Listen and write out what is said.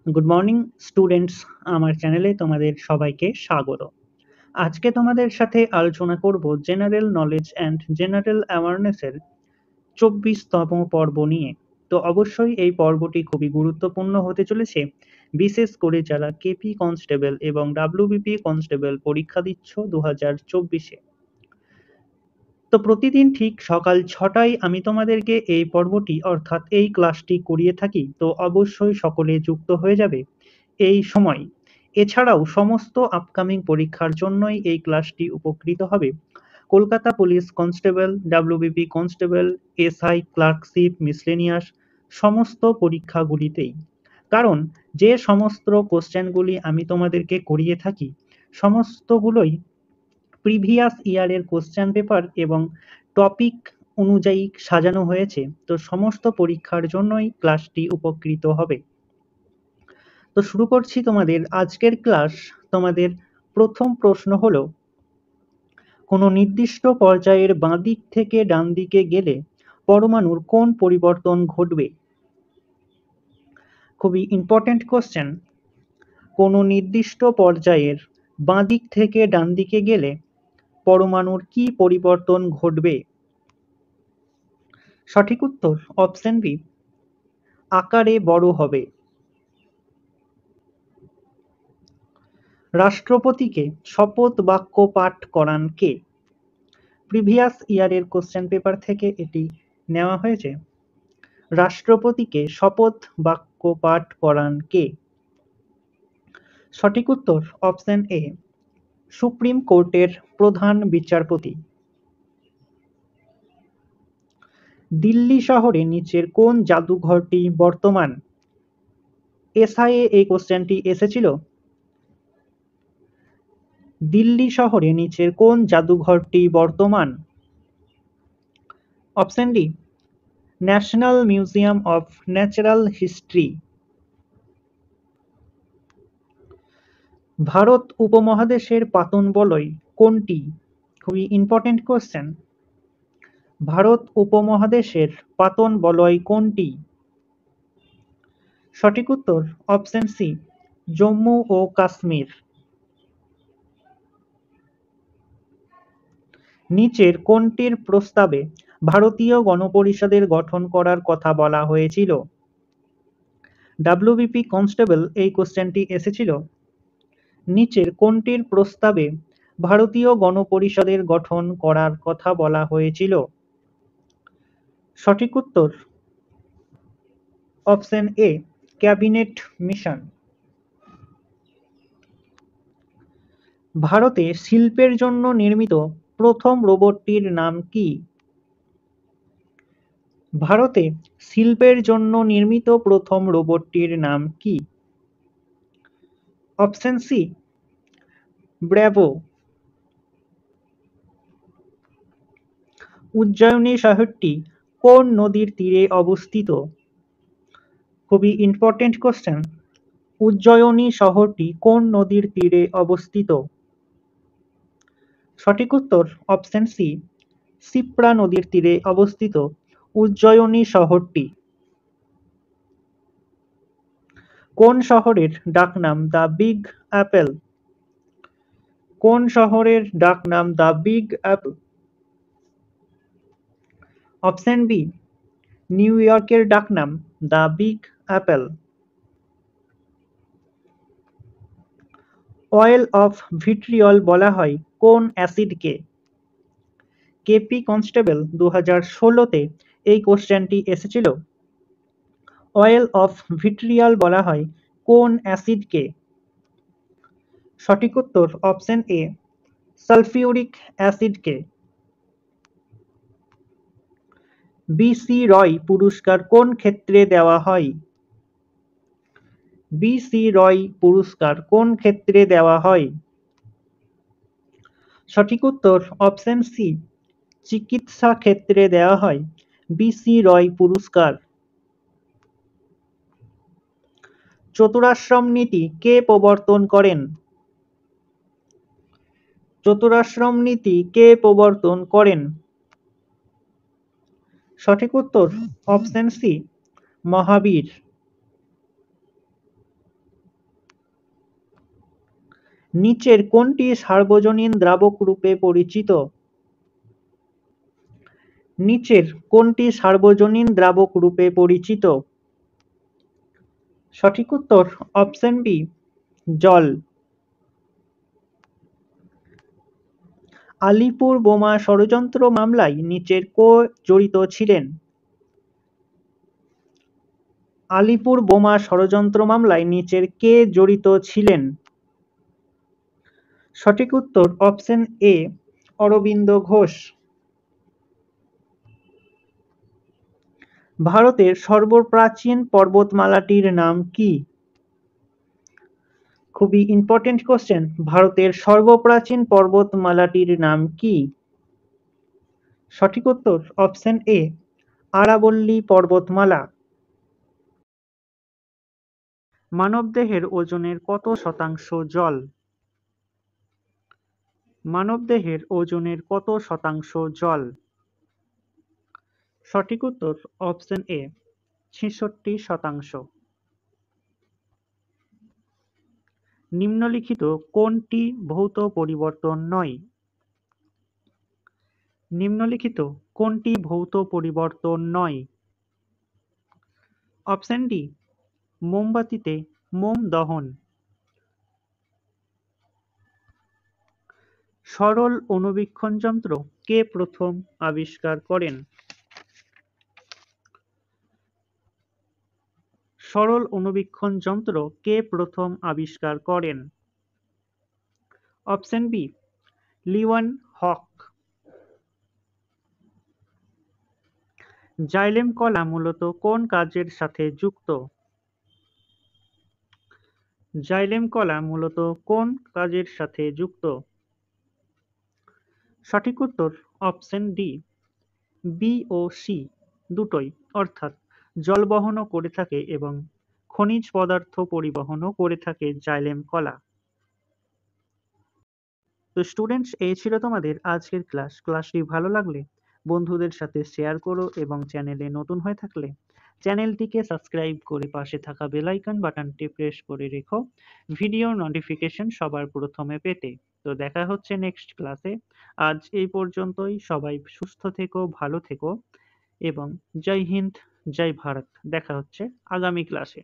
Good morning students, আমার চ্যানেলে তোমাদের সবাইকে স্বাগত। আজকে তোমাদের সাথে আলোচনা করব জেনারেল নলেজ অ্যান্ড জেনারেল অ্যাওয়ারনেসের 24তম পর্ব নিয়ে। তো অবশ্যই এই পর্বটি খুবই গুরুত্বপূর্ণ হতে চলেছে, বিশেষ করে যারা কেপি কনস্টেবল এবং ডাব্লিউবিপি কনস্টেবল পরীক্ষা দিচ্ছ 2024-এ। তো প্রতিদিন ঠিক সকাল 6টায় আমি তোমাদেরকে এই পর্বটি অর্থাৎ এই ক্লাসটি করিয়ে থাকি, তো অবশ্যই সকলে যুক্ত হয়ে যাবে এই সময়। এছাড়াও সমস্ত আপকামিং পরীক্ষার জন্যই এই ক্লাসটি উপকৃত হবে। Kolkata police constable, WBP constable, SI, clerkship, miscellaneous সমস্ত পরীক্ষাগুলিতেই। কারণ যে সমস্ত কোশ্চেনগুলি আমি তোমাদেরকে করিয়ে থাকি সমস্তগুলোই প্রিভিয়াস ইয়ারের কোশ্চেন পেপার এবং টপিক অনুযায়ী সাজানো হয়েছে, তো সমস্ত পরীক্ষার জন্যই ক্লাসটি উপকৃত হবে। তো শুরু করছি তোমাদের আজকের ক্লাস। তোমাদের প্রথম প্রশ্ন হলো, কোনো নির্দিষ্ট পর্যায়ের বাঁদিক থেকে ডান দিকে গেলে পরমাণুর কোন পরিবর্তন ঘটবে? খুবই ইম্পর্টেন্ট কোশ্চেন। কোনো নির্দিষ্ট পর্যায়ের বাঁদিক থেকে ডান দিকে গেলে পরমাণুর কি পরিবর্তন ঘটবে? সঠিক উত্তর অপশন বি, আকারে বড় হবে। রাষ্ট্রপতিকে শপথ বাক্য পাঠ করান কে? প্রিভিয়াস ইয়ারের কোশ্চেন পেপার থেকে এটি নেওয়া হয়েছে। রাষ্ট্রপতিকে শপথ বাক্য পাঠ করান কে? সঠিক উত্তর অপশন এ, সুপ্রিম কোর্টের প্রধান বিচারপতি। দিল্লি শহরে নিচের কোন জাদুঘরটি বর্তমান? এসআইয়ে এই কোশ্চেনটি এসেছিল। দিল্লি শহরে নিচের কোন জাদুঘরটি বর্তমান? Option D, national museum of natural history. Bharat উপমহাদেশের পাতন বলয় কোনটি? খুবই ইম্পর্টেন্ট কোশ্চেন। ভারত উপমহাদেশের পাতন বলয় কোনটি? সঠিক উত্তর অপশন সি, জম্মু ও কাশ্মীর। নিচের কোনটির প্রস্তাবে ভারতীয় গণপরিষদের গঠন করার কথা বলা হয়েছিল? ডাব্লিউবিপি কনস্টেবল এই কোশ্চেনটি এসেছিল। নিচের কোনটির প্রস্তাবে ভারতীয় গণপরিষদের গঠন করার কথা বলা হয়েছিল? সঠিক উত্তর অপশন এ, ক্যাবিনেট মিশন। ভারতে শিল্পের জন্য নির্মিত প্রথম রোবটটির নাম কি? ভারতে শিল্পের জন্য নির্মিত প্রথম রোবটটির নাম কি? Option C, bravo. উজ্জয়িনী শহরটি কোন নদীর তীরে অবস্থিত? খুবই ইম্পর্টেন্ট কোশ্চেন। উজ্জয়িনী শহরটি কোন নদীর তীরে অবস্থিত? সঠিক উত্তর অপশন সি, শিপ্রা নদীর তীরে অবস্থিত উজ্জয়িনী শহরটি। কোন শহরের ডাকনাম দ্য বিগ অ্যাপেল? কোন শহরের ডাকনাম the big apple? Option B, নিউ ইয়র্কের ডাকনাম the big apple. Oil of vitriol বলা হয় কোন অ্যাসিডকে? কেপি কনস্টেবল 2016-তে এই কোশ্চেনটি এসেছিল। অয়েল অফ ভিট্রিয়ল বলা হয় কোন অ্যাসিডকে? সঠিক উত্তর অপশন এ, সালফিউরিক অ্যাসিডকে। বিসি রয় পুরস্কার কোন ক্ষেত্রে দেওয়া হয়? বিসি রয় পুরস্কার কোন ক্ষেত্রে দেওয়া হয়? সঠিক উত্তর অপশন সি, চিকিৎসা ক্ষেত্রে দেওয়া হয় বিসি রয় পুরস্কার। চতুরাশ্রম নীতি কে প্রবর্তন করেন? চতুরাশ্রম নীতি কে প্রবর্তন করেন? সঠিক উত্তর অপশন সি, মহাবীর। নিচের কোনটি সার্বজনীন দ্রাবক রূপে পরিচিত? নিচের কোনটি সার্বজনীন দ্রাবক রূপে পরিচিত? সঠিক উত্তর অপশন বি, জল। আলিপুর বোমা ষড়যন্ত্র মামলায় নিচের কে জড়িত ছিলেন? আলিপুর বোমা ষড়যন্ত্র মামলায় নিচের কে জড়িত ছিলেন? সঠিক উত্তর অপশন এ, অরবিন্দ ঘোষ। ভারতের সর্বপ্রাচীন পর্বতমালাটির নাম কি? খুবই ইম্পর্টেন্ট কোশ্চেন। ভারতের সর্বপ্রাচীন পর্বতমালাটির নাম কি? সঠিক উত্তর অপশন এ, আরাবল্লী পর্বতমালা। মানবদেহের ওজনের কত শতাংশ জল? মানবদেহের ওজনের কত শতাংশ জল? সঠিক উত্তর অপশন এ, ৬৬%। নিম্নলিখিত কোনটি ভৌত পরিবর্তন নয়? নিম্নলিখিত কোনটি ভৌত পরিবর্তন নয়? অপশন ডি, মোমবাতিতে মোম দহন। সরল অণুবীক্ষণ যন্ত্র কে প্রথম আবিষ্কার করেন? সরল অণুবীক্ষণ যন্ত্র কে প্রথম আবিষ্কার করেন? অপশন বি, লিওয়েন হক। জাইলেম কলা মূলত কোন কাজের সাথে যুক্ত? জাইলেম কলা মূলত কোন কাজের সাথে যুক্ত? সঠিক উত্তর অপশন ডি, বি ও সি দুটোই, অর্থাৎ জল বহনও করে থাকে এবং খনিজ পদার্থ পরিবহনও করে থাকে জাইলেম কলা। তো স্টুডেন্টস, এই ছিল তোমাদের আজকের ক্লাস। ক্লাসটি ভালো লাগলে বন্ধুদের সাথে শেয়ার করো এবং চ্যানেলে নতুন হয়ে থাকলে চ্যানেলটিকে সাবস্ক্রাইব করে পাশে থাকা বেল আইকন বাটনটি প্রেস করে রেখো ভিডিও নোটিফিকেশন সবার প্রথমে পেতে। তো দেখা হচ্ছে নেক্সট ক্লাসে। আজ এই পর্যন্তই। সবাই সুস্থ থেকো, ভালো থেকো এবং জয় হিন্দ, জয় ভারত। দেখা হচ্ছে আগামী ক্লাসে।